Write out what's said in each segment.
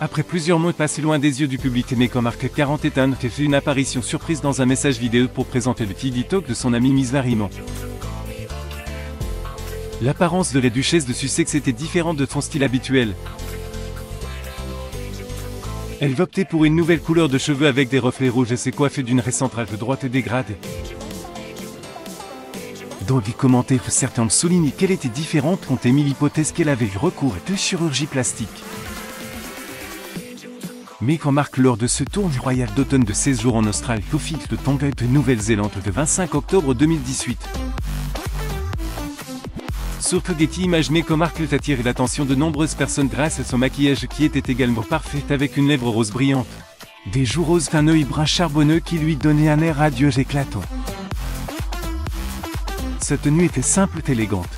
Après plusieurs mois passés loin des yeux du public, Meghan Markle, 41, a fait une apparition surprise dans un message vidéo pour présenter le TED Talk de son amie Miss Variman. L'apparence de la duchesse de Sussex était différente de son style habituel. Elle va opter pour une nouvelle couleur de cheveux avec des reflets rouges et s'est coiffée d'une récente rage de droite dégradée. Dans les commentaires, certains ont souligné qu'elle était différente quand émis l'hypothèse qu'elle avait eu recours à 2 chirurgies plastiques. Meghan Markle, lors de ce tour royal d'automne de 16 jours en Australie, au fil de Tonga de Nouvelle-Zélande le 25 octobre 2018. Sur Getty Images, Meghan Markle a attiré l'attention de nombreuses personnes grâce à son maquillage qui était également parfait avec une lèvre rose brillante, des joues roses, un œil brun charbonneux qui lui donnait un air radieux éclatant. Sa tenue était simple et élégante.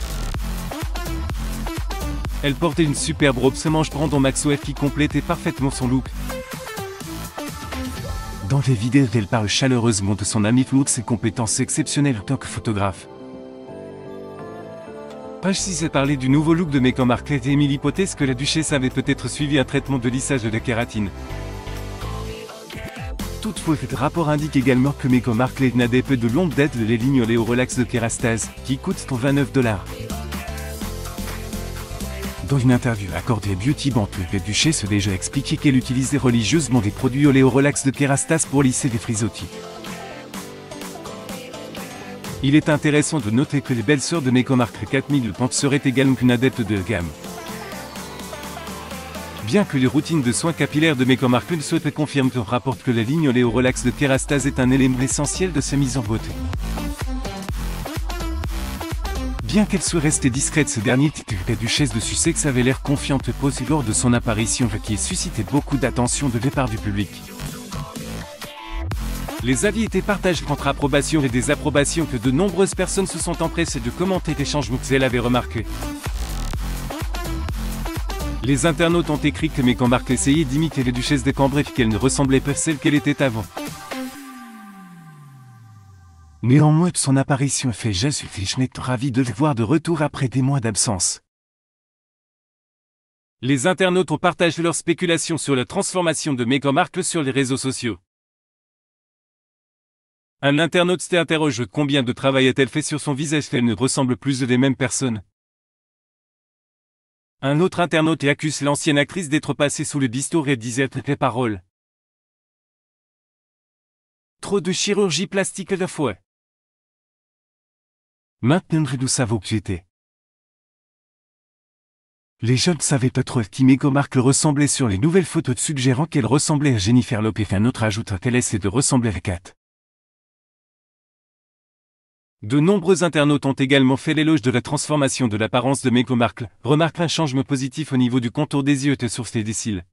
Elle portait une superbe robe manche Brandon Maxwell qui complétait parfaitement son look. Dans les vidéos, elle parle chaleureusement de son ami Flood, ses compétences exceptionnelles en tant que photographe. Page 6 a parlé du nouveau look de Meghan Markle et émis l'hypothèse que la duchesse avait peut-être suivi un traitement de lissage de kératine. Toutefois, le rapport indique également que Meghan Markle n'a des peu de longue date les lignes Oleo Relax de Kerastase, qui coûtent $29. Dans une interview accordée à Beauty Bank, la duchesse a déjà expliqué qu'elle utilisait religieusement des produits Oleo Relax de Kerastase pour lisser des frisottis. Il est intéressant de noter que les belles-sœurs de Meghan Markle, 4000 pentes, seraient également une adepte de gamme. Bien que les routines de soins capillaires de Meghan Markle soient confirment, on rapporte que la ligne Oleo Relax de Kerastase est un élément essentiel de sa mise en beauté. Bien qu'elle soit restée discrète ces derniers temps, la duchesse de Sussex avait l'air confiante et posée lors de son apparition, qui a suscité beaucoup d'attention de la part du public. Les avis étaient partagés entre approbation et désapprobation, que de nombreuses personnes se sont empressées de commenter les changements qu'elle avait remarqués. Les internautes ont écrit que Meghan Markle essayait d'imiter la duchesse de Cambridge, qu'elle ne ressemblait pas à celle qu'elle était avant. Néanmoins, son apparition fait Jesse Fishnet ravi de le voir de retour après des mois d'absence. Les internautes ont partagé leurs spéculations sur la transformation de Meghan Markle sur les réseaux sociaux. Un internaute s'est interrogé: combien de travail a-t-elle fait sur son visage qu'elle ne ressemble plus les mêmes personnes. Un autre internaute accuse l'ancienne actrice d'être passée sous le bistouri et disait les paroles: trop de chirurgie plastique à la fois. Maintenant nous savons qui était. Les jeunes ne savaient pas trop qui Meghan Markle ressemblait sur les nouvelles photos, suggérant qu'elle ressemblait à Jennifer Lopez. Un autre ajoute qu'elle essaie de ressembler à Kat. De nombreux internautes ont également fait l'éloge de la transformation de l'apparence de Meghan Markle, remarque un changement positif au niveau du contour des yeux et sur des cils.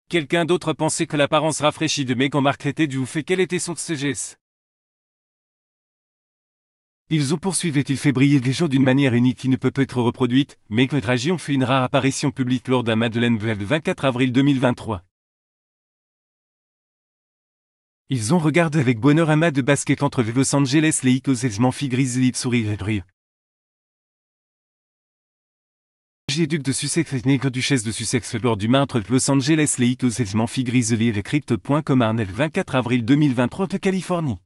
Quelqu'un d'autre pensait que l'apparence rafraîchie de Meghan Markle était due au fait qu'elle était son sagesse. Ils ont poursuivi: il fait briller les gens d'une manière unique qui ne peut être reproduite. Meghan Markle fait une rare apparition publique lors d'un Madeleine Bell le 24 avril 2023. Ils ont regardé avec bonheur un match de basket entre Los Angeles Lakers et Memphis Grizzlies, sourire et brio. Duc de Sussex et duchesse de Sussex lors du match entre Los Angeles Lakers et Memphis Grizzlies et Crypto.com le 24 avril 2023 de Californie.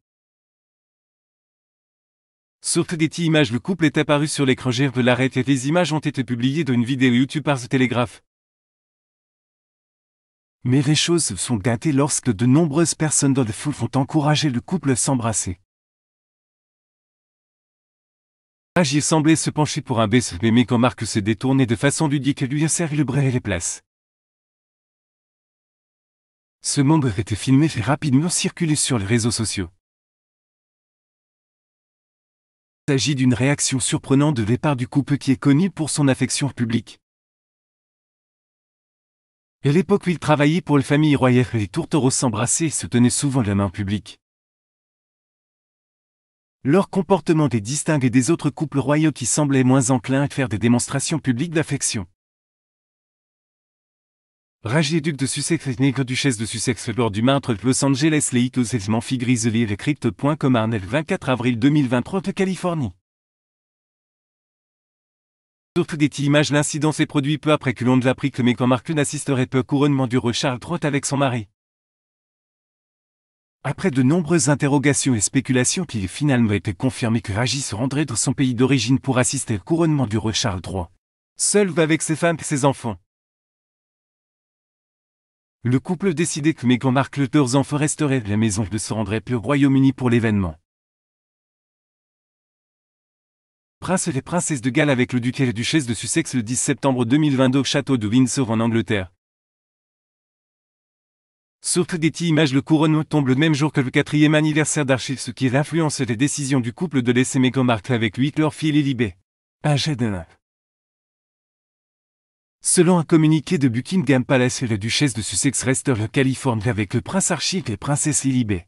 Sur Getty Images, le couple est apparu sur l'écran géant de l'arrêt et les images ont été publiées dans une vidéo YouTube par The Telegraph. Mais les choses sont gâtées lorsque de nombreuses personnes dans le foule ont encouragé le couple à s'embrasser. Agir semblait se pencher pour un baiser, mais Meghan Markle s'est détourné de façon ludique et lui a serré le bras et les places. Ce moment a été filmé et rapidement circulé sur les réseaux sociaux. Il s'agit d'une réaction surprenante de la part du couple qui est connu pour son affection publique. À l'époque où il travaillait pour la famille royale, les tourtereaux s'embrassaient et se tenaient souvent la main en public. Leur comportement est distingué des autres couples royaux qui semblaient moins enclins à faire des démonstrations publiques d'affection. Duc de Sussex et duchesse de Sussex lors du match entre Los Angeles Lakers et Memphis Grizzlies et Crypto.com le 24 avril 2023 de Californie. Surtout Getty Images. L'incident s'est produit peu après que l'on ait appris que Meghan Markle n'assisterait pas au couronnement du roi Charles III avec son mari. Après de nombreuses interrogations et spéculations, il est finalement été confirmé que Raji se rendrait dans son pays d'origine pour assister au couronnement du roi Charles III. Seul ou avec ses femmes et ses enfants. Le couple a décidé que Meghan Markle et leurs enfants resteraient à la maison et ne se rendraient plus au Royaume-Uni pour l'événement. Prince et les princesses de Galles avec le duc et la duchesse de Sussex le 10 septembre 2022 au château de Windsor en Angleterre. Surtout Getty Images. Le couronnement tombe le même jour que le 4e anniversaire d'Archie, ce qui influence les décisions du couple de laisser Meghan Markle avec lui leur fille Lilibet, âgée de 9. Selon un communiqué de Buckingham Palace, la duchesse de Sussex reste en Californie avec le prince Archie et la princesse Lilibet.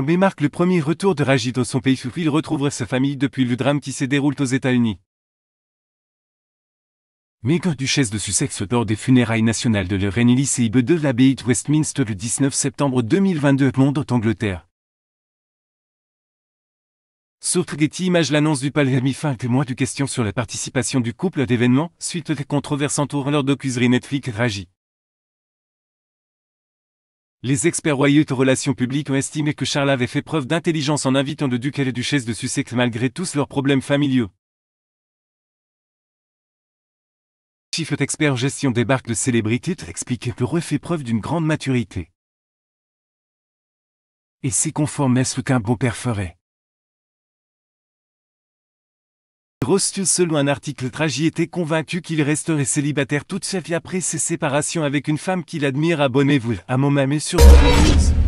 Mais marque le premier retour de Raji dans son pays où il retrouverait sa famille depuis le drame qui s'est déroulé aux États-Unis. Meghan, duchesse de Sussex, lors des funérailles nationales de leur reine Elisabeth II de l'abbaye de Westminster le 19 septembre 2022 à Londres, Angleterre. Surtout Getty Images. L'annonce du palais a mis fin à mois de questions sur la participation du couple à l'événement, suite aux controverses entourant leur docuserie Netflix Raji. Les experts royaux de relations publiques ont estimé que Charles avait fait preuve d'intelligence en invitant le duc et la duchesse de Sussex malgré tous leurs problèmes familiaux. Chief expert en gestion des barques de célébrités a expliqué que le roi fait preuve d'une grande maturité. Et c'est conforme à ce qu'un bon père ferait. Rostules. Selon un article, Raji était convaincu qu'il resterait célibataire toute sa vie après ses séparations avec une femme qu'il admire. Abonnez-vous à mon mamé sur News.